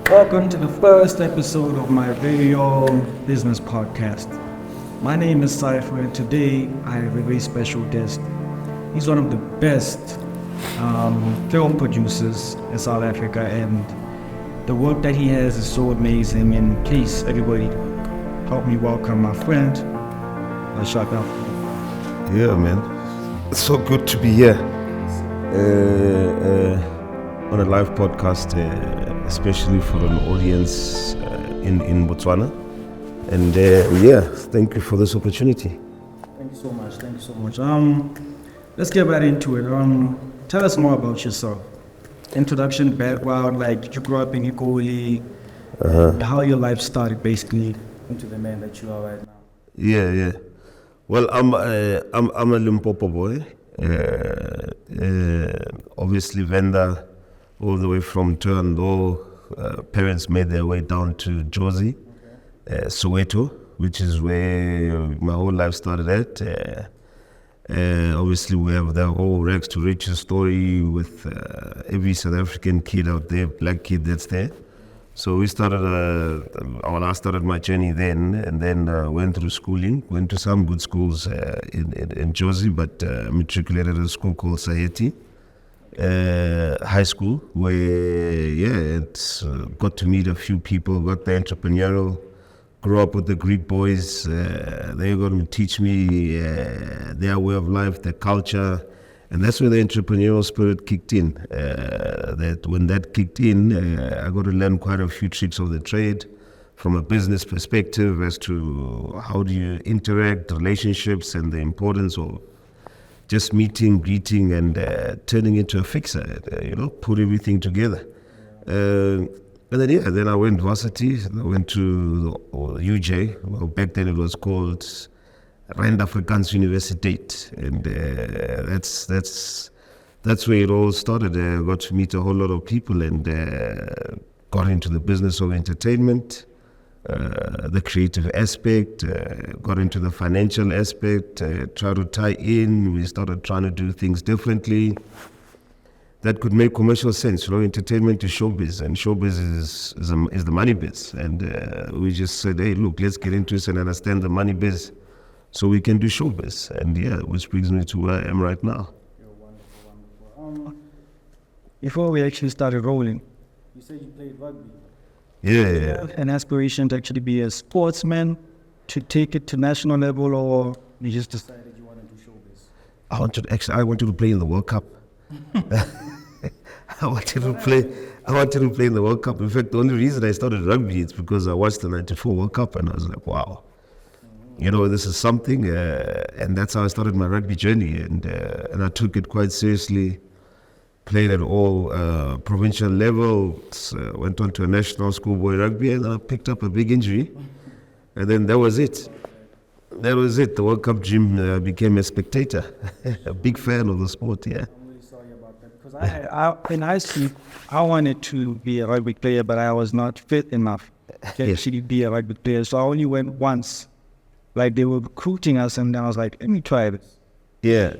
Welcome to the first episode of my very own business podcast. My name is Cypher, and today I have a very special guest. He's one of the best film producers in South Africa, and the work that he has is so amazing. And please, everybody, help me welcome my friend, Rashaka. Yeah, man. It's so good to be here on a live podcast, especially for an audience in Botswana. And thank you for this opportunity. Thank you so much. Thank you so much. Let's get right into it. Tell us more about yourself. Introduction, background, like did you grow up in Ikoli? How your life started, basically, into the man that you are right now. Yeah. Well, I'm a Limpopo boy. Obviously, Venda, all the way from Turndo. Parents made their way down to Jozi, Soweto, which is where my whole life started at. Obviously, we have the whole rags to riches story with every South African kid out there, black kid that's there. So we started, I started my journey then, and then went through schooling, went to some good schools in Jozi, but matriculated at a school called Sayeti High School, where, got to meet a few people, got the entrepreneurial, grew up with the Greek boys. They're going to teach me their way of life, their culture. And that's where the entrepreneurial spirit kicked in. When that kicked in, I got to learn quite a few tricks of the trade from a business perspective as to how do you interact, relationships, and the importance of just meeting, greeting, and turning into a fixer, put everything together. And then I went varsity. I went to UJ. Well, back then it was called Rand Afrikaans Universiteit, and that's where it all started. I got to meet a whole lot of people and got into the business of entertainment, the creative aspect, got into the financial aspect, tried to tie in. We started trying to do things differently that could make commercial sense. Entertainment is showbiz, and showbiz is the money biz. And we just said, hey, look, let's get into this and understand the money biz, so we can do showbiz. And which brings me to where I am right now. You're wonderful. Before we actually started rolling, you said you played rugby. Yeah. An aspiration to actually be a sportsman, to take it to national level, or you just decided you wanted to do showbiz? I wanted to play in the World Cup. I wanted to play in the World Cup. In fact, the only reason I started rugby is because I watched the '94 World Cup and I was like, wow. This is something, and that's how I started my rugby journey, and I took it quite seriously. Played at all provincial levels, went on to a national schoolboy rugby, and I picked up a big injury, and then that was it. The World Cup dream became a spectator, a big fan of the sport. Yeah. I'm really sorry about that, because in high school I wanted to be a rugby player, but I was not fit enough to actually be a rugby player, so I only went once. Like, they were recruiting us, and I was like, let me try this. Yeah.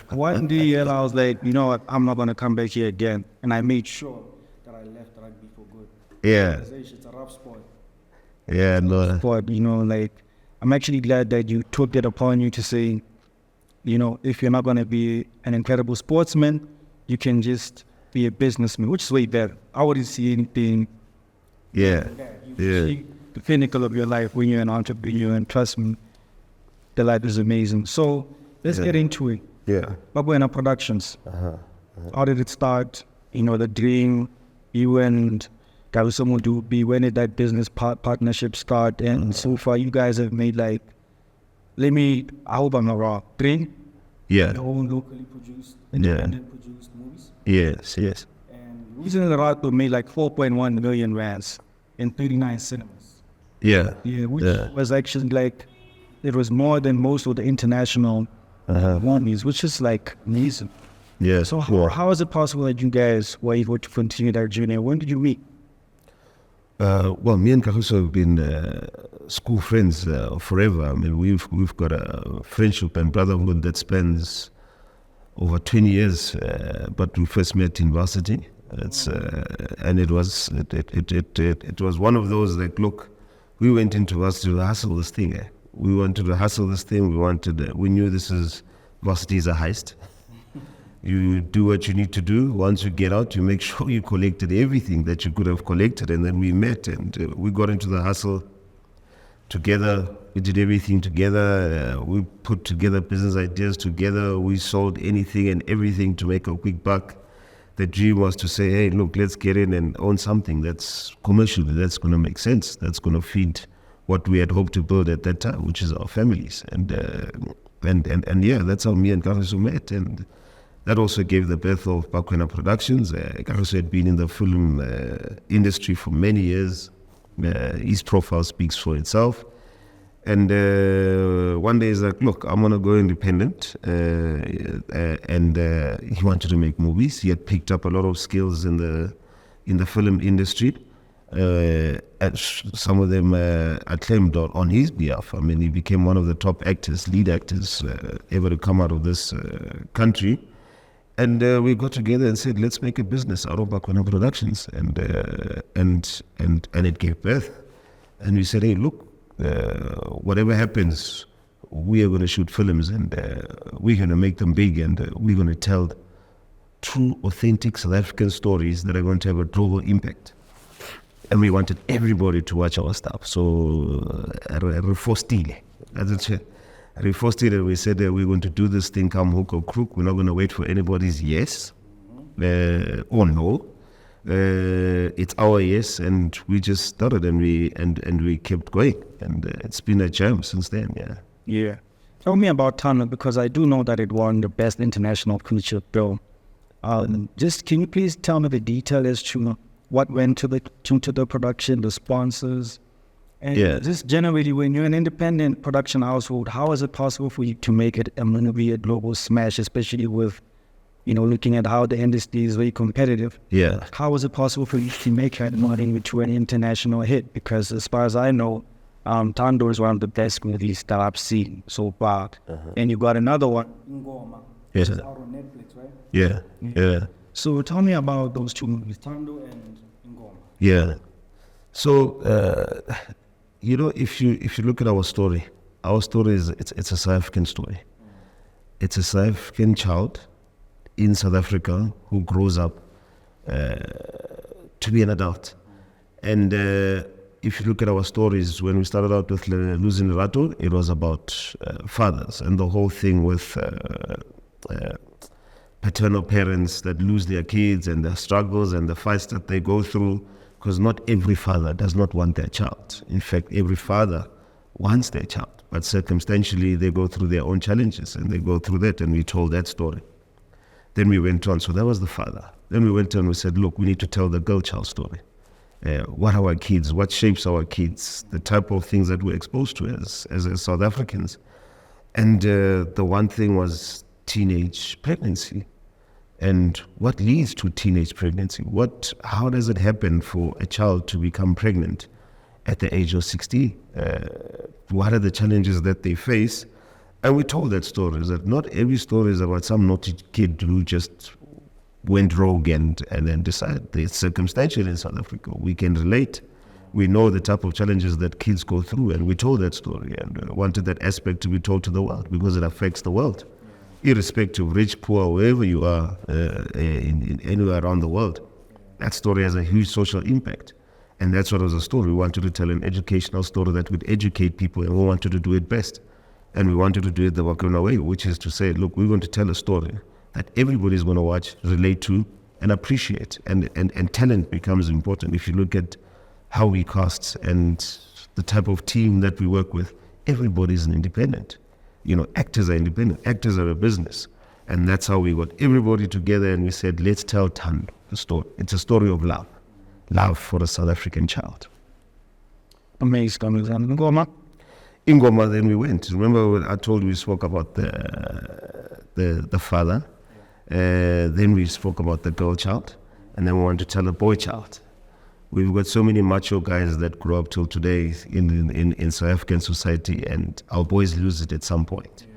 One day, I was like, you know what, I'm not going to come back here again. And I made sure that I left rugby for good. Yeah. It's a rough sport. Yeah, no. But, I'm actually glad that you took it upon you to say, if you're not going to be an incredible sportsman, you can just be a businessman, which is way better. I wouldn't see anything. Yeah. See the pinnacle of your life when you're an entrepreneur, and trust me, the life is amazing. So let's get into it. Yeah. Bakwena Productions. How did it start? The dream, you and Karuso Mudubi, when did that business partnership start? And so far, you guys have made I hope I'm not wrong, 3? Yeah. All locally produced, independent produced movies. Yes. And Reason the Rato made 4.1 million rands in 39 cinemas. Yeah. Which was actually it was more than most of the international movies, which is amazing. Yeah. So how is it possible that you guys were able to continue that journey? When did you meet? Well, me and Karuso have been school friends forever. I mean, we've got a friendship and brotherhood that spans over 20 years. But we first met in varsity. It's and it was one of those like, look, we went into us to hustle this thing. We wanted to hustle this thing. We knew varsity is a heist. You do what you need to do. Once you get out, you make sure you collected everything that you could have collected. And then we met and we got into the hustle together. We did everything together. We put together business ideas together. We sold anything and everything to make a quick buck. The dream was to say, hey, look, let's get in and own something that's commercially, that's going to make sense, that's going to feed what we had hoped to build at that time, which is our families. And yeah, that's how me and Kagiso met. And that also gave the birth of Bakwena Productions. Kagiso had been in the film industry for many years. His profile speaks for itself. And one day he's like, look, I'm going to go independent. And he wanted to make movies. He had picked up a lot of skills in the film industry. And some of them acclaimed on his behalf. I mean, he became one of the top actors, lead actors ever to come out of this country. And we got together and said, let's make a business out of Bakwena Productions. And it gave birth. And we said, hey, look, whatever happens, we are going to shoot films and we're going to make them big and we're going to tell true, authentic South African stories that are going to have a global impact. And we wanted everybody to watch our stuff. So, we said that we're going to do this thing come hook or crook. We're not going to wait for anybody's yes or no. It's our yes, and we just started and we kept going, and it's been a jam since then. Yeah. Tell me about Thando, because I do know that it won the best international feature film. Just can you please tell me the detail as to what went to the production, the sponsors, and just generally, when you're an independent production household, how is it possible for you to make it a movie a global smash, especially with, looking at how the industry is very competitive? Yeah. How is it possible for you to make it into an international hit? Because as far as I know, Thando is one of the best movies that I've seen so far. And you got another one, Ngoma, which is out on Netflix, right? Yeah. So tell me about those two movies, Thando and Ngoma. Yeah. So, if you look at our story is it's a South African story. It's a South African child in South Africa who grows up to be an adult. And if you look at our stories, when we started out with Losing Rato, it was about fathers and the whole thing with paternal parents that lose their kids and their struggles and the fights that they go through, because not every father does not want their child. In fact, every father wants their child, but circumstantially they go through their own challenges and they go through that, and we told that story. Then we went on, so that was the father. Then we went on, we said, look, we need to tell the girl child story. What are our kids? What shapes our kids? The type of things that we're exposed to as South Africans. And the one thing was teenage pregnancy. And what leads to teenage pregnancy? How does it happen for a child to become pregnant at the age of 60? What are the challenges that they face? And we told that story, that not every story is about some naughty kid who just went rogue and then decided. It's circumstantial in South Africa. We can relate. We know the type of challenges that kids go through, and we told that story and wanted that aspect to be told to the world because it affects the world. Irrespective, rich, poor, wherever you are, in anywhere around the world, that story has a huge social impact. And that's what was the story. We wanted to tell an educational story that would educate people, and we wanted to do it best. And we wanted to do it the Bakwena way, which is to say, look, we're going to tell a story that everybody's going to watch, relate to, and appreciate. And talent becomes important. If you look at how we cast and the type of team that we work with, everybody's an independent. Actors are independent. Actors are a business. And that's how we got everybody together and we said, let's tell Thando the story. It's a story of love. Love for a South African child. Amazing. Ngoma? In Ngoma, then we went. Remember when I told you we spoke about the father? Then we spoke about the girl child. And then we wanted to tell a boy child. We've got so many macho guys that grow up till today in South African society, and our boys lose it at some point.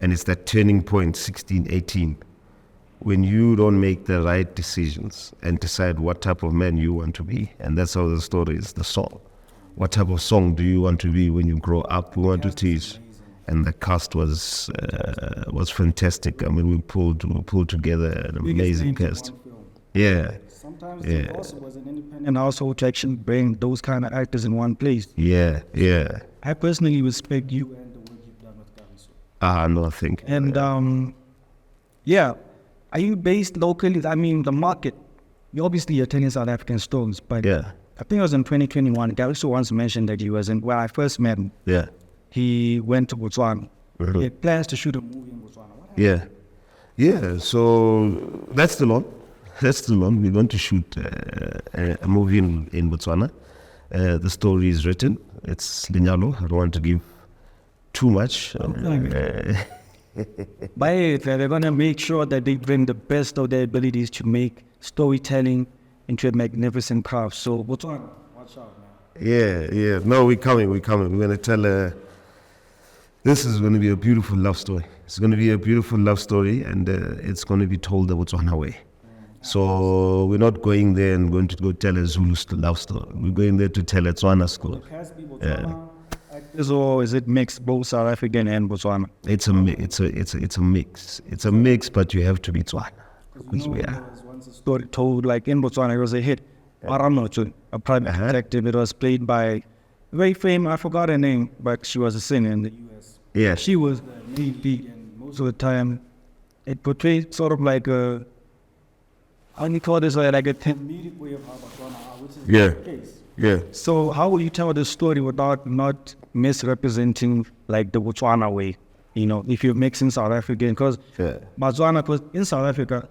And it's that turning point, 16, 18, when you don't make the right decisions and decide what type of man you want to be. And that's how the story is, the song. What type of song do you want to be when you grow up? We want to teach. And the cast was fantastic. I mean, we pulled together an amazing cast. Yeah. Sometimes it also was an independent household to actually bring those kind of actors in one place. Yeah. I personally respect you and the work you've done with Kaviso. No, I think. And are you based locally? I mean, the market. You obviously attending South African stores, but Yeah. I think it was in 2021. Kaviso once mentioned that he was in where I first met him. Yeah. He went to Botswana. Mhm. He had plans to shoot a movie in Botswana. What happened? Yeah. So that's still on. We're going to shoot a movie in Botswana. The story is written. It's Linyalo. I don't want to give too much. But they're going to make sure that they bring the best of their abilities to make storytelling into a magnificent craft. So Botswana, watch out, man. Yeah. No, we're coming. We're going to tell this is going to be a beautiful love story. It's going to be a beautiful love story, and it's going to be told the Botswana way. So we're not going there and going to go tell a Zulu love story. We're going there to tell a Tswana story. It has to be Botswana actors, or is it mixed, both South African and Botswana? It's a mix. It's a mix, but you have to be Tswana. Because we There are. was once a story told, like in Botswana, it was a hit. Aramoto, a private detective. It was played by a very famous, I forgot her name, but she was a singer in the U.S. Yeah. She was the lead, and most of the time, it portrayed sort of like a, how do you call this, like a comedic way of how Botswana are, which is Yeah. the case. Yeah. So how will you tell the story without not misrepresenting like the Botswana way? You know, if you're mixing South African, because Yeah. Botswana, because in South Africa,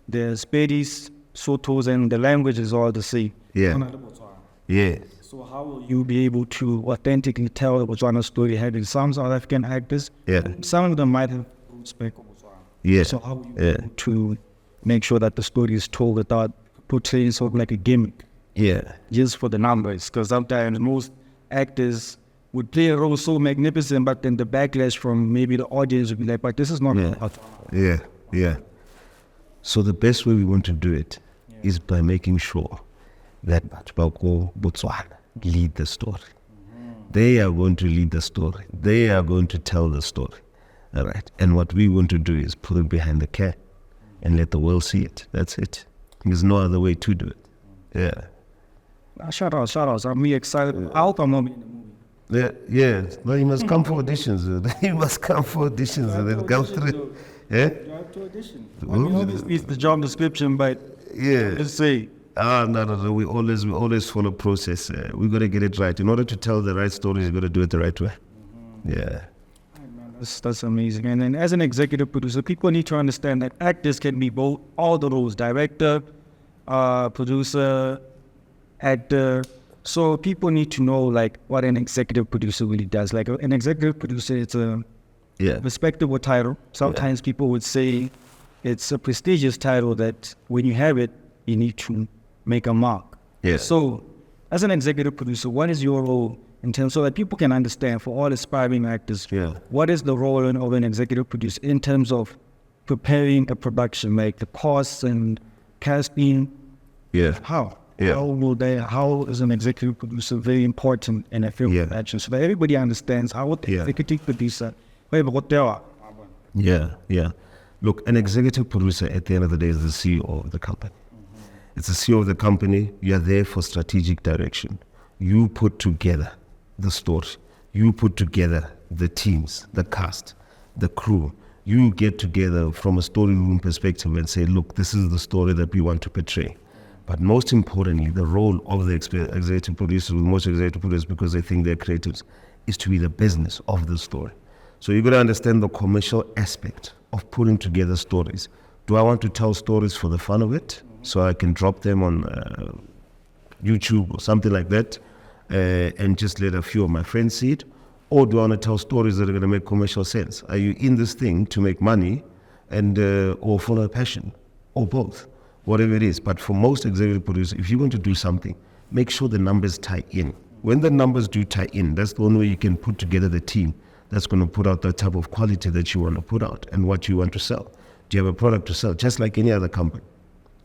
there's Spedis, Sotos, and the language is all the same. Yeah. Not the Botswana. Yeah. So how will you be able to authentically tell the Botswana story having some South African actors? Yeah. Some of them might have respect of Botswana. Yeah. So how will you be able to make sure that the story is told without portraying sort of like a gimmick? Yeah. Just for the numbers, because sometimes most actors would play a role so magnificent, but then the backlash from maybe the audience would be like, but this is not Yeah. Yeah. So the best way we want to do it is by making sure that Batbako Botswana lead the story. They are going to lead the story. They are going to tell the story. All right. And what we want to do is put it behind the camera and let the world see it. That's it. There's no other way to do it. Yeah. Shout out. I'm really excited. I hope I'm not in the movie. Yeah. No, you must come for auditions. You must come for auditions and then come through. Yeah? You have to audition. I mean, obviously it's the job description, but Yeah. let's say, No. We always follow process. We got to get it right. In order to tell the right stories, you got to do it the right way. Yeah. that's amazing. And then as an executive producer, people need to understand that actors can be both, all the roles, director, producer, actor. So people need to know like what an executive producer really does. Like an executive producer, it's a respectable title. Sometimes people would say it's a prestigious title that when you have it, you need to make a mark. Yeah. So as an executive producer, what is your role in terms so that people can understand for all aspiring actors, what is the role of an executive producer in terms of preparing a production, like the costs and casting? Yeah. How? Yeah. How is an executive producer very important in a film production so that everybody understands how the executive producer, Yeah. Look, an executive producer at the end of the day is the CEO of the company. It's the CEO of the company. You're there for strategic direction. You put together the story. You put together the teams, the cast, the crew. You get together from a story room perspective and say, look, this is the story that we want to portray. But most importantly, the role of the executive producer, with most executive producers, because they think they're creatives, is to be the business of the story. So you've got to understand the commercial aspect of putting together stories. Do I want to tell stories for the fun of it, so I can drop them on YouTube or something like that, and just let a few of my friends see it? Or do I want to tell stories that are going to make commercial sense? Are you in this thing to make money and or follow a passion, or both? Whatever it is. But for most executive producers, if you want to do something, make sure the numbers tie in. When the numbers do tie in, that's the only way you can put together the team that's going to put out the type of quality that you want to put out and what you want to sell. Do you have a product to sell? Just like any other company.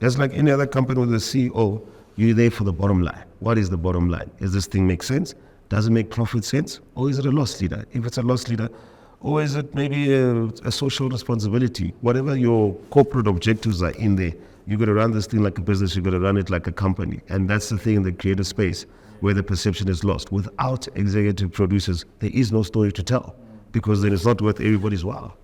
Just like any other company with a CEO, you're there for the bottom line. What is the bottom line? Does this thing make sense? Does it make profit sense? Or is it a loss leader? If it's a loss leader, or is it maybe a social responsibility? Whatever your corporate objectives are in there, you've got to run this thing like a business, you've got to run it like a company. And that's the thing in the creative space where the perception is lost. Without executive producers, there is no story to tell because then it's not worth everybody's while.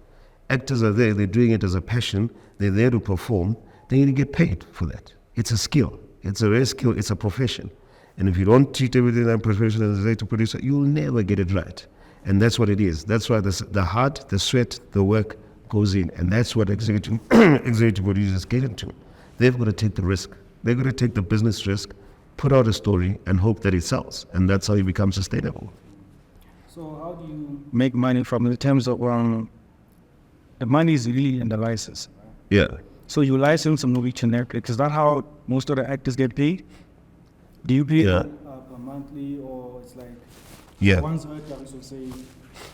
Actors are there, they're doing it as a passion, they're there to perform, they need to get paid for that. It's a skill, it's a rare skill, it's a profession. And if you don't treat everything like a profession as an executive producer, you'll never get it right. And that's what it is. That's why the heart, the sweat, the work goes in. And that's what executive producers get into. They've got to take the risk. They've got to take the business risk, put out a story, and hope that it sells. And that's how you become sustainable. So how do you make money from it in terms of the money is really in the license? Yeah. So you license a movie to Netflix. Is that how most of the actors get paid? Do you pay per monthly or it's like... Yeah. Once heard I also say in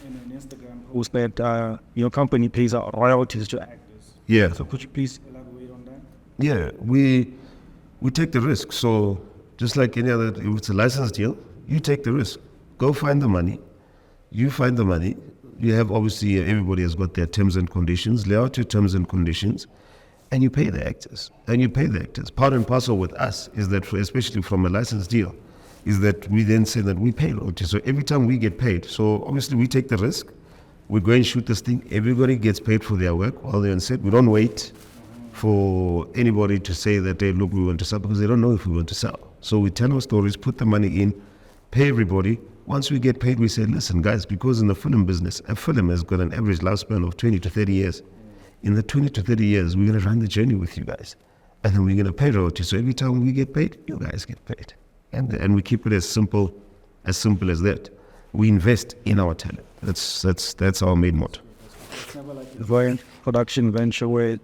an Instagram post that your company pays out royalties to actors. Yeah. So could you please elaborate on that? Yeah, we take the risk. So just like any other, if it's a license deal, you take the risk. Go find the money. You find the money. You have obviously everybody has got their terms and conditions. Lay out your terms and conditions, and you pay the actors. Part and parcel with us is that, especially from a license deal, is that we then say that we pay royalties. So every time we get paid, so obviously we take the risk. We go and shoot this thing. Everybody gets paid for their work while they're on set. We don't wait for anybody to say that, hey, look, we want to sell, because they don't know if we want to sell. So we tell our stories, put the money in, pay everybody. Once we get paid, we say, listen, guys, because in the film business, a film has got an average lifespan of 20 to 30 years. In the 20 to 30 years, we're going to run the journey with you guys. And then we're going to pay royalties. So every time we get paid, you guys get paid. And we keep it as simple as that. We invest in our talent. That's our main motto. It's never like a production venture where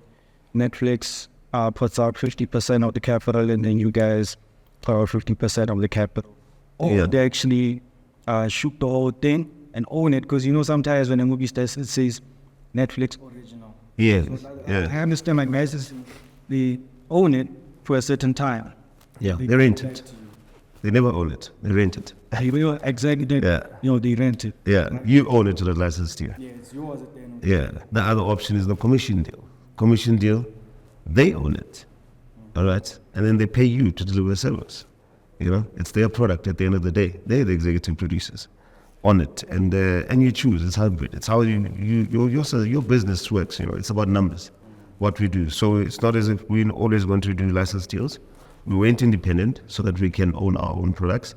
Netflix puts out 50% of the capital and then you guys put out 50% of the capital. Or they actually shoot the whole thing and own it, because sometimes when a movie starts it says Netflix original. Yeah. So I understand like guys, they own it for a certain time. Yeah, they rent it. They never own it. They rent it. Exactly. They rent it. Yeah, you own it to the license deal. Yeah, it's yours at the end. Yeah, the other option is the commission deal. Commission deal, they own it. All right, and then they pay you to deliver the service. It's their product at the end of the day. They're the executive producers on it, and you choose. It's hybrid. It's how your business works. It's about numbers, what we do. So it's not as if we're always going to do license deals. We went independent so that we can own our own products.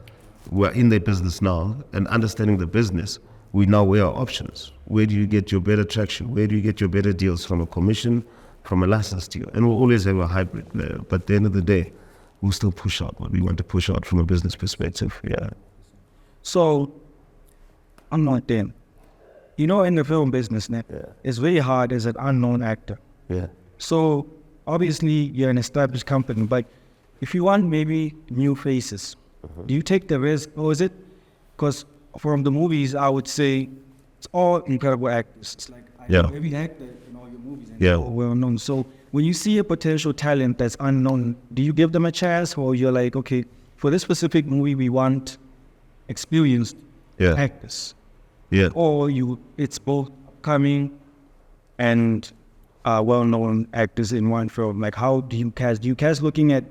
We're in the business now, and understanding the business, we now weigh our options. Where do you get your better traction? Where do you get your better deals? From a commission, from a license deal? And we'll always have a hybrid there. But at the end of the day, we'll still push out what we want to push out from a business perspective. Yeah. So, I'm not them. In the film business now, it's very hard as an unknown actor. Yeah. So, obviously, you're an established company, but if you want maybe new faces, do you take the risk, or is it? Because from the movies, I would say it's all incredible actors. It's like I know every actor in all your movies, and they're all well known. So when you see a potential talent that's unknown, do you give them a chance, or you're like, okay, for this specific movie, we want experienced actors? Yeah. Or it's both upcoming and well-known actors in one film. Like, how do you cast? Do you cast looking at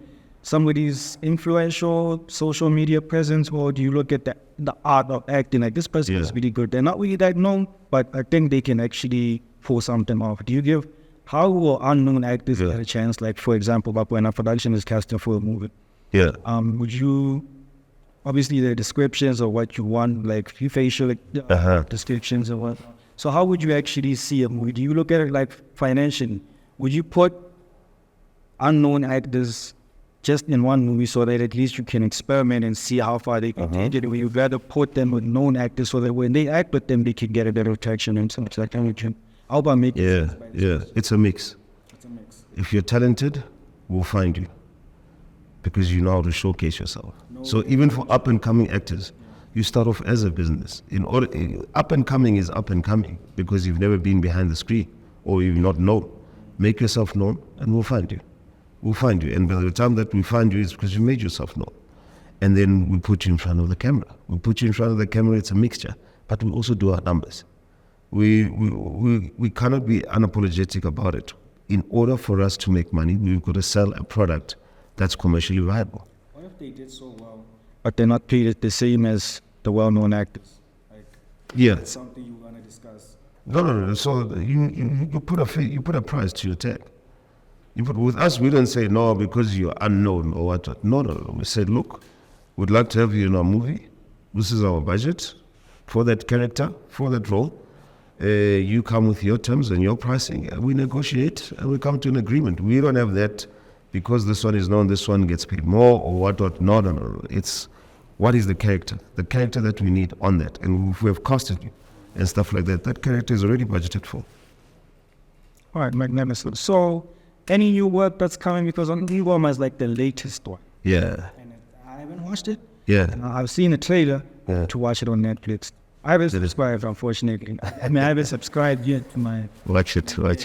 somebody's influential social media presence, or do you look at the art of acting? Like, this person is really good. They're not really that known, but I think they can actually pull something off. Do you give, how will unknown actors get a chance? Like, for example, Bakwena Productions is casting for a movie. Yeah. Would you, obviously the descriptions of what you want, like few facial descriptions or what. So how would you actually see a movie? Do you look at it like financially? Would you put unknown actors just in one movie so that at least you can experiment and see how far they can take it? Or you'd rather put them with known actors so that when they act with them, they can get a better traction and something like that? How about making it's a mix. It's a mix. If you're talented, we'll find you because you know how to showcase yourself. So even for up and coming actors, you start off as a business. Up and coming is up and coming because you've never been behind the screen or you're not known. make yourself known, and we'll find you. We'll find you. And by the time that we find you, it's because you made yourself known. And then we put you in front of the camera. We put you in front of the camera, it's a mixture. But we also do our numbers. We cannot be unapologetic about it. In order for us to make money, we've got to sell a product that's commercially viable. What if they did so well, but they're not paid the same as the well-known actors? Yeah. That's something you want to discuss. No. So you put a price to your tag. With us, we don't say no because you're unknown or what. No. We said, look, we'd like to have you in our movie. This is our budget for that character, for that role. You come with your terms and your pricing. We negotiate and we come to an agreement. We don't have that because this one is known, this one gets paid more or what. No. It's what is the character that we need on that. And if we have costed you and stuff like that, that character is already budgeted for. All right, magnificent. So, any new work that's coming? Because on the album is like the latest one. Yeah. And I haven't watched it. Yeah. And I've seen the trailer to watch it on Netflix. I haven't subscribed, unfortunately. I haven't subscribed yet to my... Watch it. I've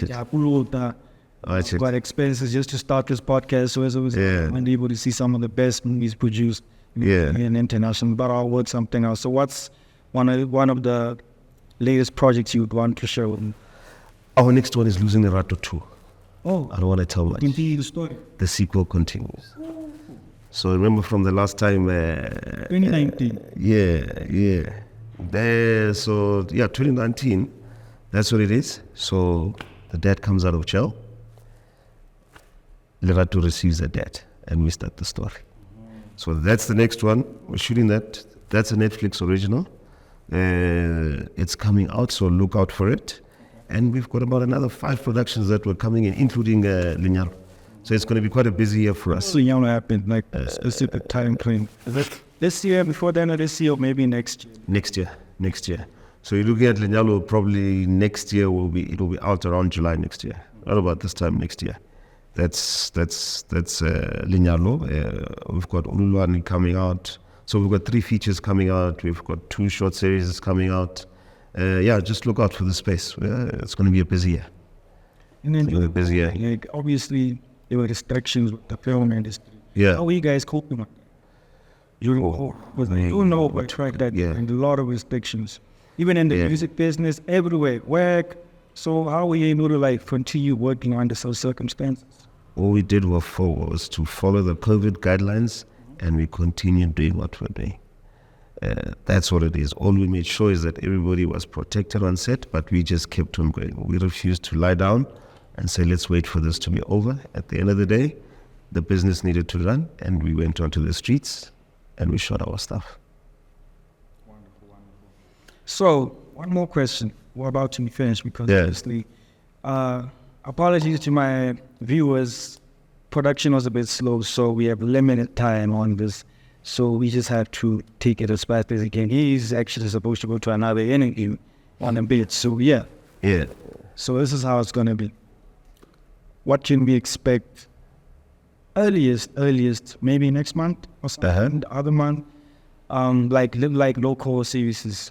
got expenses just to start this podcast, so I'm able to see some of the best movies produced in international, but I'll work something else. So what's one of the latest projects you'd want to share with me? Our next one is Losing the Rato 2. Oh. I don't want to tell much. Continue the story. The sequel continues. So remember from the last time... 2019. Yeah. 2019, that's what it is. So the dad comes out of jail. Lerato receives a debt, and we start the story. So that's the next one. We're shooting that. That's a Netflix original. It's coming out, so look out for it. And we've got about another 5 productions that were coming in, including Linyalo. So it's going to be quite a busy year for us. Linyalo happened, like specific time frame. Is it this year, before the end of this year, or maybe next year? Next year. So you're looking at Linyalo, probably next year it'll be out around July next year. Not about this time next year. That's Linyalo. We've got Ululwani coming out. So we've got 3 features coming out. We've got 2 short series coming out. Just look out for the space. It's going to be a busy year. And then obviously there were restrictions with the film industry. Yeah. How are you guys coping with that? You know, but that and a lot of restrictions. Even in the music business, everywhere, work. So how were you able to continue working under those circumstances? All we did was to follow the COVID guidelines, and we continued doing what we're doing. That's what it is. All we made sure is that everybody was protected on set, but we just kept on going. We refused to lie down and say, let's wait for this to be over. At the end of the day, the business needed to run, and we went onto the streets and we shot our stuff. Wonderful. So, one more question. We're about to be finished because obviously, apologies to my viewers, production was a bit slow, so we have limited time on this. So we just had to take it as fast as we can. He's actually supposed to go to another interview on a bit. So yeah. So this is how it's gonna be. What can we expect? Earliest, maybe next month or something. The other month, like local series,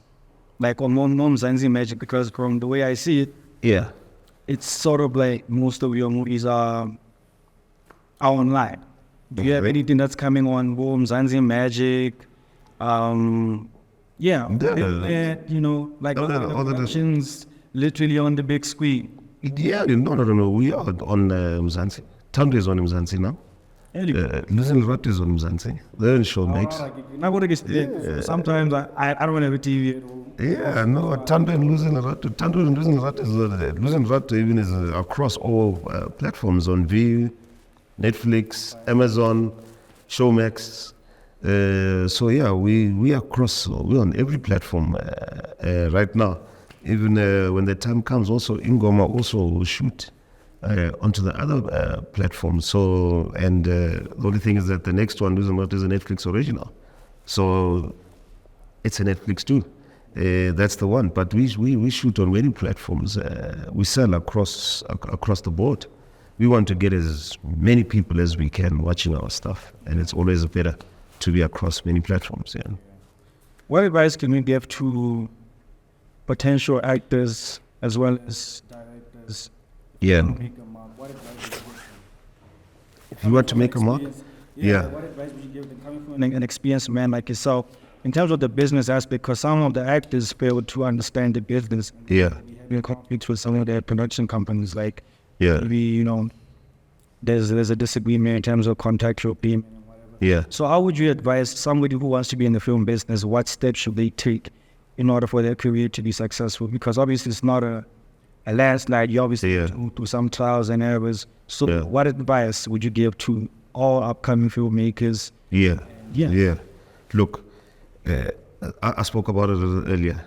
like on Mzansi Magic, because from the way I see it, it's sort of like most of your movies are online. Do you have anything that's coming on Mzansi Magic? Productions literally on the big screen. No. We are on Mzansi. Tando is on Mzansi now. Losing Rato is on Mzansi. They're in Showmax. Sometimes I don't have a TV at all. Tando and Losing Rato. Tando and Losing Rato is Losing Rato even is across all platforms on View, Netflix, Amazon, Showmax. We are across. We're on every platform right now. Even when the time comes, also Ingoma also will shoot onto the other platforms. So, and the only thing is that the next one, Losing Rato, is a Netflix original. So it's a Netflix too. That's the one. But we shoot on many platforms. We sell across the board. We want to get as many people as we can watching our stuff, and it's always better to be across many platforms. What advice can we give to potential actors as well as directors Yeah. Make a mark. What advice would you give them? If you want to make a mark, yeah. What advice would you give them coming from an experienced man like yourself in terms of the business aspect? Because some of the actors fail to understand the business. Yeah. We have conflicts with some of their production companies, like Yeah. maybe there's a disagreement in terms of contractual payment and whatever. Yeah. So how would you advise somebody who wants to be in the film business? What steps should they take in order for their career to be successful? Because obviously it's not a landslide. You obviously go through some trials and errors. So what advice would you give to all upcoming filmmakers? Yeah. Look, I spoke about it a little earlier.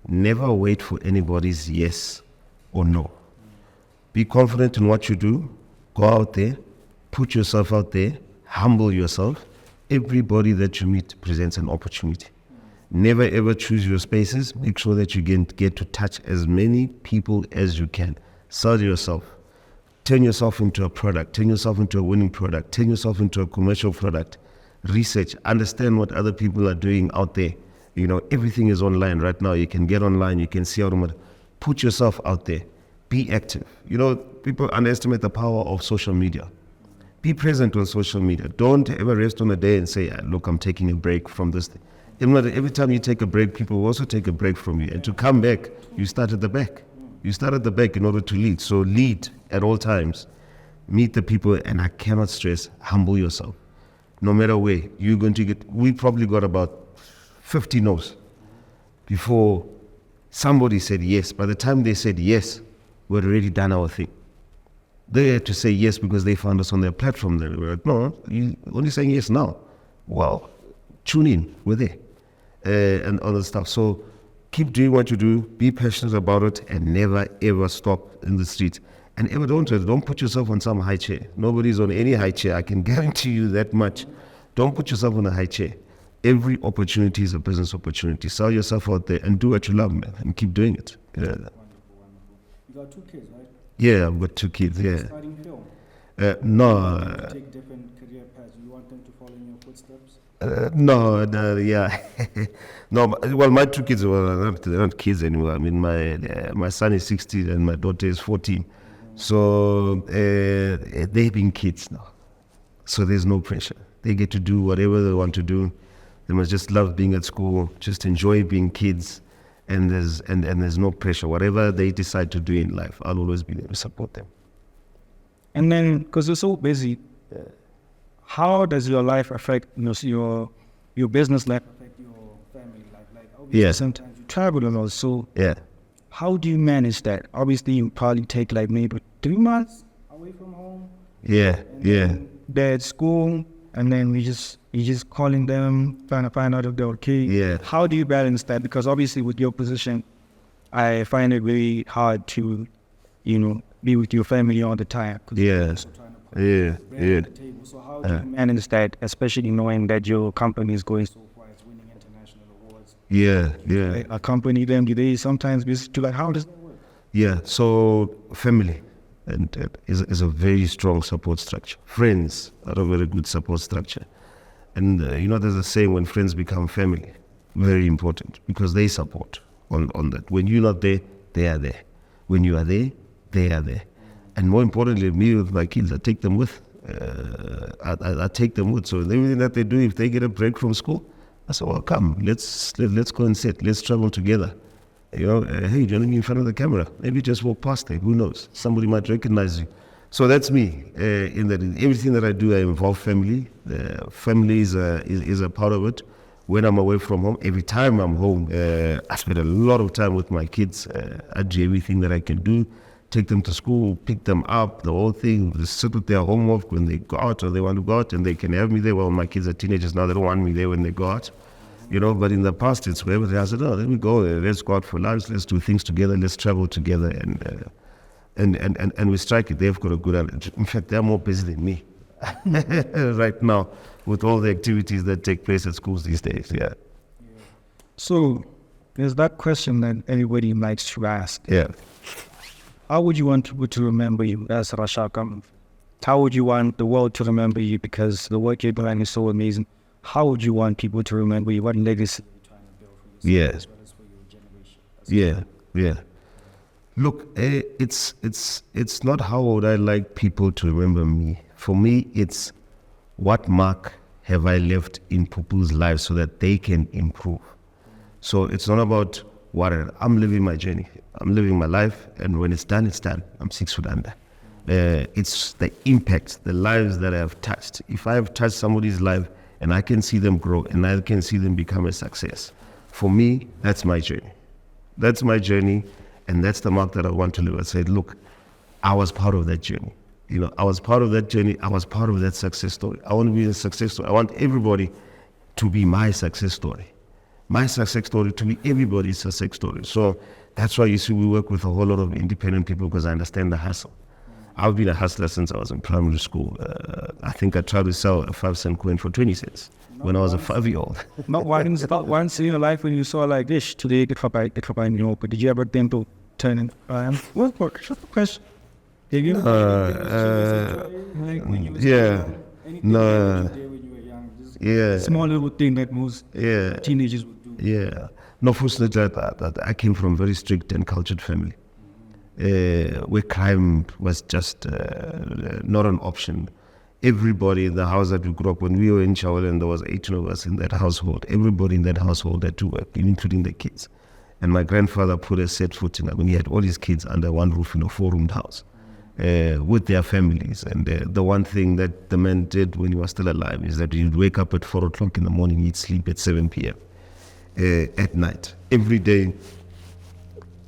Never wait for anybody's yes or no. Be confident in what you do. Go out there, put yourself out there, humble yourself. Everybody that you meet presents an opportunity. Never ever choose your spaces. Make sure that you get to touch as many people as you can. Sell yourself. Turn yourself into a product. Turn yourself into a winning product. Turn yourself into a commercial product. Research. Understand what other people are doing out there. Everything is online right now. You can get online. You can see how to put yourself out there. Be active. People underestimate the power of social media. Be present on social media. Don't ever rest on a day and say, look, I'm taking a break from this thing. Every time you take a break, people will also take a break from you. And to come back, you start at the back. You start at the back in order to lead. So lead at all times. Meet the people, and I cannot stress, humble yourself. No matter where, you're going to we probably got about 50 no's before somebody said yes. By the time they said yes, we'd already done our thing. They had to say yes because they found us on their platform. They were like, no, you're only saying yes now. Well, tune in, we're there. And other stuff. So keep doing what you do, be passionate about it, and never ever stop in the street. And ever don't put yourself on some high chair. Nobody's on any high chair. I can guarantee you that much. Don't put yourself on a high chair. Every opportunity is a business opportunity. Sell yourself out there and do what you love, man, and keep doing it. Yeah. Wonderful. You got 2 kids, right? Yeah, I've got 2 kids. Yeah. Starting film. No. Take different career paths. You want them to follow in your footsteps? No, yeah. No, well, my 2 kids, they're not kids anymore. I mean, my son is 16 and my daughter is 14. So they've been kids now. So there's no pressure. They get to do whatever they want to do. They must just love being at school, just enjoy being kids, and there's no pressure. Whatever they decide to do in life, I'll always be there to support them. And then, because you're so busy, how does your life affect your business life affect your family life? Like obviously sometimes you travel and all. So how do you manage that? Obviously you probably take like maybe 3 months away from home. They're at school, and then you just calling them, trying to find out if they're okay. How do you balance that? Because obviously with your position, I find it very hard to, be with your family all the time. So how do you manage that, especially knowing that your company is going so far, it's winning international awards? Accompany them, do they sometimes visit you? Like, how does that work? Yeah, so family is a very strong support structure. Friends are a very good support structure. And there's a saying, when friends become family, very important, because they support on that. When you're not there, they are there. When you are there, they are there. And more importantly, me with my kids, I take them with. I take them with. So everything that they do, if they get a break from school, I say, well, come, let's go and sit. Let's travel together. Hey, joining me in front of the camera. Maybe just walk past there. Who knows? Somebody might recognize you. So that's me. In that, in everything that I do, I involve family. Family is a part of it. When I'm away from home, every time I'm home, I spend a lot of time with my kids. I do everything that I can do. Take them to school, pick them up, the whole thing. Just sit with their homework when they go out or they want to go out, and they can have me there. Well, my kids are teenagers now; they don't want me there when they go out. But in the past, it's wherever they are. I said, "Oh, let me go. Let's go out for lunch. Let's do things together. Let's travel together." And we strike it. They've got a good attitude. In fact, they're more busy than me right now with all the activities that take place at schools these days. Yeah. So there's that question that everybody likes to ask. Yeah. How would you want people to remember you as Rashaka? How would you want the world to remember you? Because the work you're doing is so amazing. How would you want people to remember you? What legacy are you trying to build for yourself as well as for your generation? Look, it's not how would I like people to remember me. For me, it's what mark have I left in people's lives so that they can improve. So it's not about what I'm living my journey. I'm living my life, and when it's done, it's done. I'm 6 foot under. It's the impact, the lives that I have touched. If I have touched somebody's life and I can see them grow and I can see them become a success, for me, that's my journey. That's my journey, and that's the mark that I want to live. I said, look, I was part of that journey. I was part of that journey. I was part of that success story. I want to be a success story. I want everybody to be my success story. My success story to be everybody's success story. So that's why you see we work with a whole lot of independent people, because I understand the hustle. I've been a hustler since I was in primary school. I think I tried to sell a 5-cent coin for 20 cents when I was a 5-year-old. Not once in your life when you saw like this, today, but did you ever think to turn it around? What question? Have you yeah. No. Yeah. Small little thing that most teenagers would do. Yeah. No, fortunately, that I came from a very strict and cultured family, where crime was just not an option. Everybody in the house that we grew up, when we were in Chawel and there was 18 of us in that household, everybody in that household had to work, including the kids. And my grandfather put a set foot in. He had all his kids under one roof in a 4-roomed house with their families. And the one thing that the man did when he was still alive is that he'd wake up at 4 o'clock in the morning, he'd sleep at 7 p.m. At night. Every day,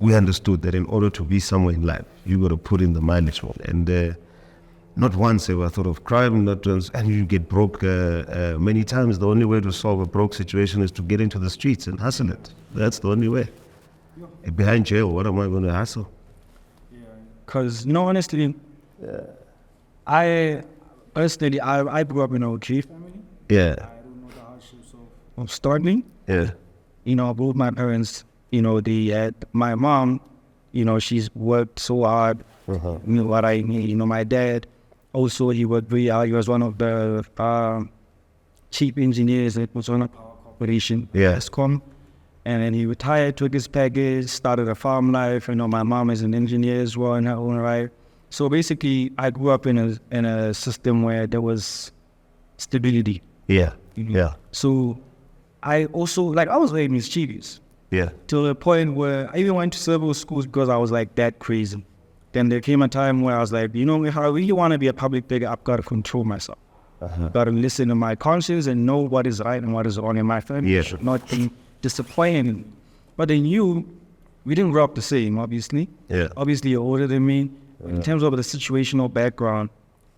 we understood that in order to be somewhere in life, you got to put in the mileage. And not once ever thought of crime, not once, and you get broke many times. The only way to solve a broke situation is to get into the streets and hustle it. That's the only way. Behind jail, what am I going to hustle? Because, honestly, I grew up in a okay family. Yeah. I don't know the hardships of starting. Yeah. Both my parents, my mom, she's worked so hard. My dad, also, he worked very hard. He was one of the chief engineers at Botswana Power Corporation, ESCOM. And then he retired, took his package, started a farm life. My mom is an engineer as well in her own right. So basically, I grew up in a system where there was stability. Yeah. Yeah. So I also, I was very mischievous. Yeah. To the point where I even went to several schools because I was like that crazy. Then there came a time where I was like, if I really want to be a public figure, I've got to control myself. I've got to listen to my conscience and know what is right and what is wrong in my family. Yeah. Should not be disappointed. But then we didn't grow up the same, obviously. Yeah. Obviously, you're older than me. In terms of the situational background,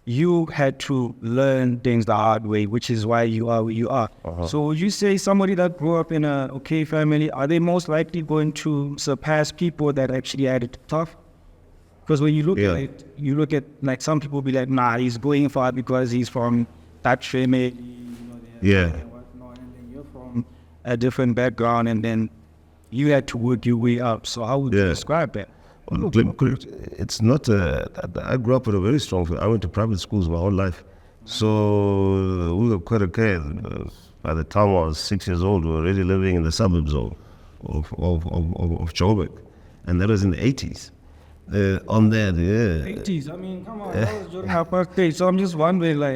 you had to learn things the hard way, which is why you are where you are. So would you say somebody that grew up in a okay family, are they most likely going to surpass people that actually had it tough? Because when you look at it, you look at, some people be like, nah, he's going far because he's from that family. Yeah. And whatnot, and then you're from a different background, and then you had to work your way up. So how would you describe that? Well, it's not. I grew up with a very strong family. I went to private schools my whole life, so we were quite okay. By the time I was 6 years old, we were already living in the suburbs of Joburg, and that was in the 80s. On that, 80s. I mean, come on, that was during our birthday. So I'm just wondering, your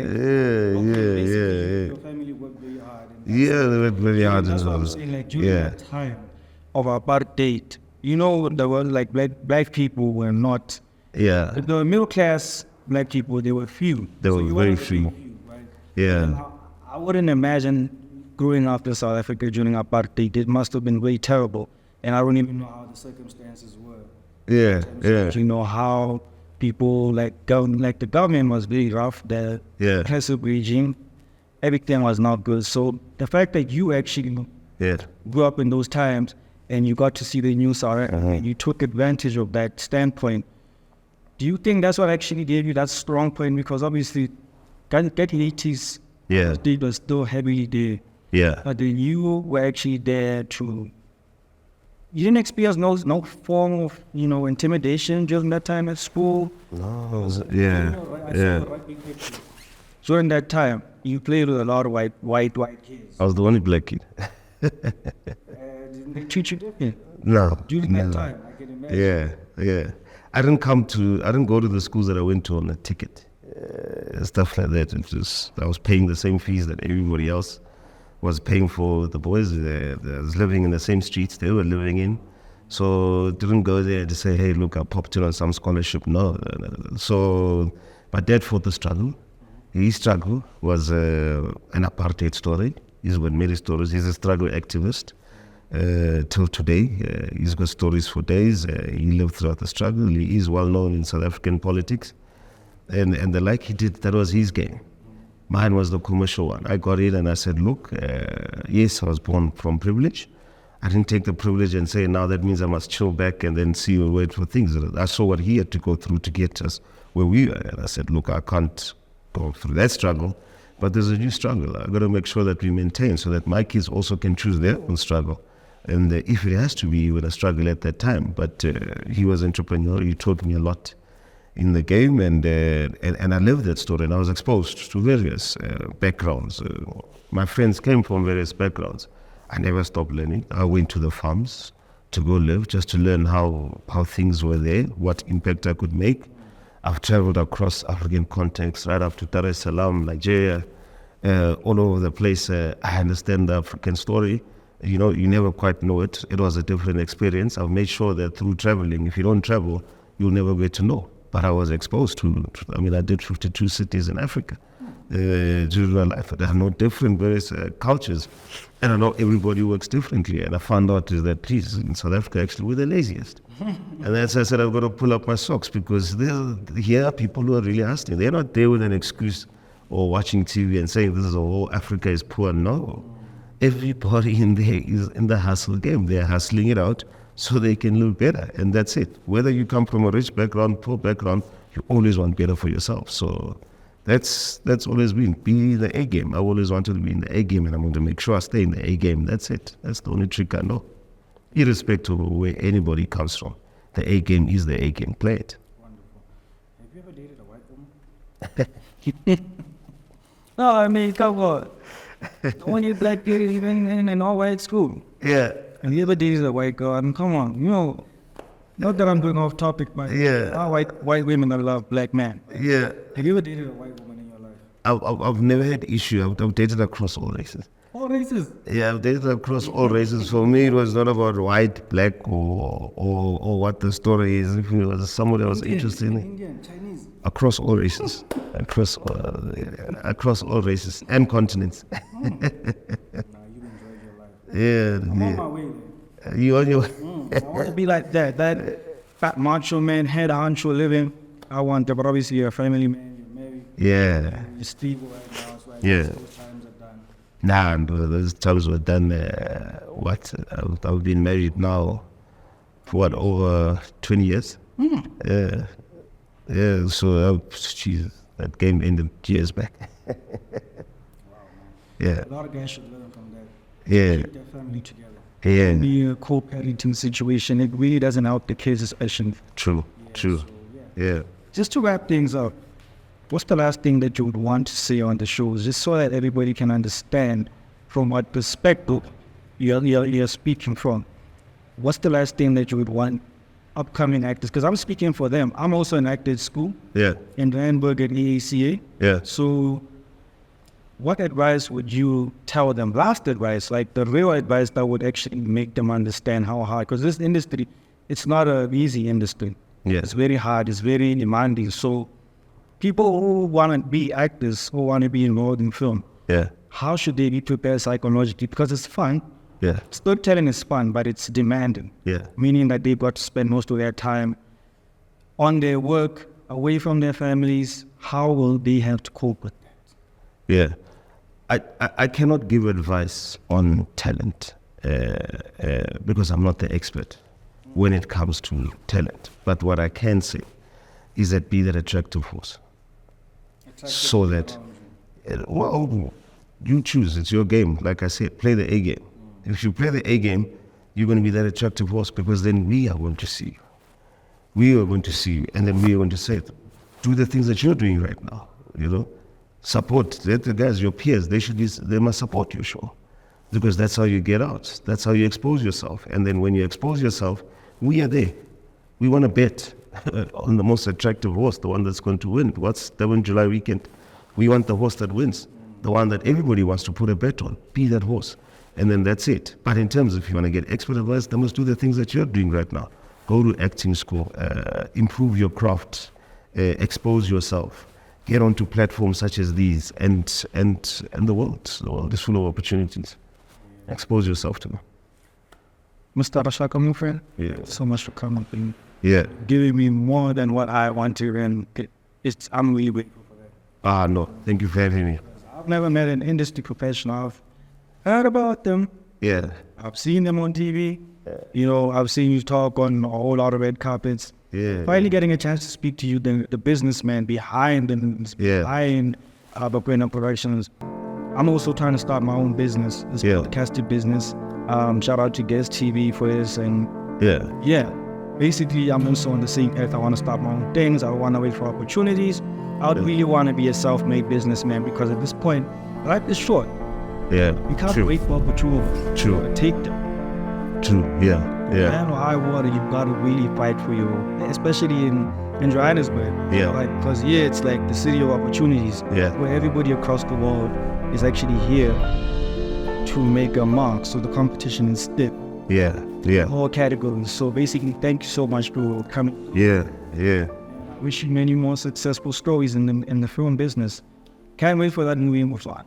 family worked very hard. They worked very hard. That's what I'm saying. During that time of our birthday, there were black people were not. Yeah. The middle class black people, they were few. They were very few. Right? Yeah. And I wouldn't imagine growing up in South Africa during apartheid. It must have been very terrible, and I don't even know how the circumstances were. Yeah. How people the government was very rough. The oppressive regime, everything was not good. So the fact that you actually grew up in those times and you got to see the new South Africa, and you took advantage of that standpoint. Do you think that's what actually gave you that strong point? Because obviously, that 80s, it was still heavily there. Yeah. But then you were actually there to. You didn't experience no form of intimidation during that time at school. No. During that time, you played with a lot of white kids. I was the only black kid. Didn't they treat you different? No. During that time, I can imagine. Yeah. Yeah. I didn't go to the schools that I went to on a ticket. Stuff like that. I was paying the same fees that everybody else was paying for. The boys that was living in the same streets they were living in. So didn't go there to say, hey, look, I popped in on some scholarship. No. So my dad fought the struggle. His struggle was an apartheid story. He's got many stories. He's a struggle activist till today. He's got stories for days. He lived throughout the struggle. He is well known in South African politics. And the like he did, that was his game. Mine was the commercial one. I got it and I said, look, yes, I was born from privilege. I didn't take the privilege and say, now that means I must chill back and then see and wait for things. I saw what he had to go through to get us where we were. And I said, look, I can't go through that struggle, but there's a new struggle. I've got to make sure that we maintain so that my kids also can choose their own struggle. And if it has to be, he would have struggled at that time. But he was entrepreneurial. He taught me a lot in the game, and I lived that story, and I was exposed to various backgrounds. My friends came from various backgrounds. I never stopped learning. I went to the farms to go live, just to learn how things were there, what impact I could make. I've traveled across African contexts, right up to Dar es Salaam, Nigeria, all over the place. I understand the African story. You know, you never quite know it. It was a different experience. I've made sure that through traveling, if you don't travel, you'll never get to know. But I was exposed to I did 52 cities in Africa during my life. I know different various cultures, and I know everybody works differently. And I found out is that, geez, in South Africa, actually, we're the laziest. And that's why I said I've got to pull up my socks, because here are people who are really hustling. They're not there with an excuse or watching TV and saying this is all Africa is poor. No. Everybody in there is in the hustle game. They're hustling it out so they can live better, and that's it. Whether you come from a rich background, poor background, you always want better for yourself. So that's always been, be the A game. I always wanted to be in the A game, and I'm going to make sure I stay in the A game. That's it. That's the only trick I know. Irrespective of where anybody comes from, the A game is the A game. Play it. Wonderful. Have you ever dated a white woman? No, I mean, come on. When you're black, you're even in an all-white school. Yeah. And you ever dated a white girl? I mean, come on, you know, not that I'm going off topic, but white women that love black men. Yeah. Have you ever dated a white woman in your life? I've never had issue. I've dated across all races. All races? Yeah, I've dated across all races. For me, it was not about white, black, or what the story is. If it was somebody I was interested in. Indian, Chinese. Across all races. Across all races and continents. Nah, you enjoyed your life. Yeah. I'm on my way there. You on your way? I want to be like that fat macho man, head honcho living. I want that, but obviously you're a family man, you're married. Yeah. You're stable right now, so I Yeah. guess those times are done. Nah, those times were done. I've been married now for over 20 years. Yeah. Yeah, so Jesus, that game ended years back. Wow, man. Yeah. A lot of guys should learn from that. Yeah. Keep their family together. Yeah. Be a co-parenting situation. It really doesn't help the kids, especially. True. True. So, Yeah. Just to wrap things up, what's the last thing that you would want to say on the show, just so that everybody can understand from what perspective you're speaking from? What's the last thing that you would want upcoming actors? Because I'm speaking for them. I'm also an actor at school. Yeah. In Randburg at EACA. Yeah. So what advice would you tell them? Last advice, like the real advice that would actually make them understand how hard, because this industry, it's not an easy industry. Yeah. It's very hard, it's very demanding. So people who want to be actors, who want to be involved in film, Yeah. how should they be prepared psychologically? Because it's fun. Yeah. Storytelling is fun, but it's demanding. Yeah. Meaning that they've got to spend most of their time on their work, away from their families. How will they have to cope with that? Yeah. I cannot give advice on talent because I'm not the expert when it comes to talent. But what I can say is that be that attractive force. So that, well, you choose. It's your game. Like I said, play the A game. If you play the A game, you're going to be that attractive force, because then we are going to see you. We are going to see you, and then we are going to say, do the things that you're doing right now, you know. Support. Let the guys, your peers, they must support you, sure. Because that's how you get out. That's how you expose yourself. And then when you expose yourself, we are there. We want to bet on the most attractive horse, the one that's going to win. What's Durban July weekend? We want the horse that wins, the one that everybody wants to put a bet on. Be that horse. And then that's it. But in terms of if you want to get expert advice, then must do the things that you're doing right now. Go to acting school, improve your craft, expose yourself, get onto platforms such as these, and the world is full of opportunities. Expose yourself to them. Mr. Rashaka, my friend, Yeah. so much for coming and Yeah. giving me more than what I wanted, and I'm really grateful for that. No, thank you for having me. I've never met an industry professional. I've heard about them. Yeah. I've seen them on TV. You know, I've seen you talk on a whole lot of red carpets. Yeah. Finally getting a chance to speak to you, the businessman behind Bakwena Productions. I'm also trying to start my own business, this podcasting business. Shout out to Guest TV for this. And yeah, basically I'm also on the same path. I want to start my own things. I want to wait for opportunities. I would really want to be a self-made businessman, because at this point, life is short. Yeah. You can't True. wait for opportunities. True. You gotta take them. True. Yeah. Yeah. Man or high water, you've got to really fight for you, especially in Johannesburg. Yeah. Like, because it's like the city of opportunities. Yeah. Where everybody across the world is actually here to make a mark. So the competition is stiff. Yeah. Yeah. All categories. So basically, thank you so much for coming. Yeah. Yeah. I wish you many more successful stories in the film business. Can't wait for that movie in Muofhe.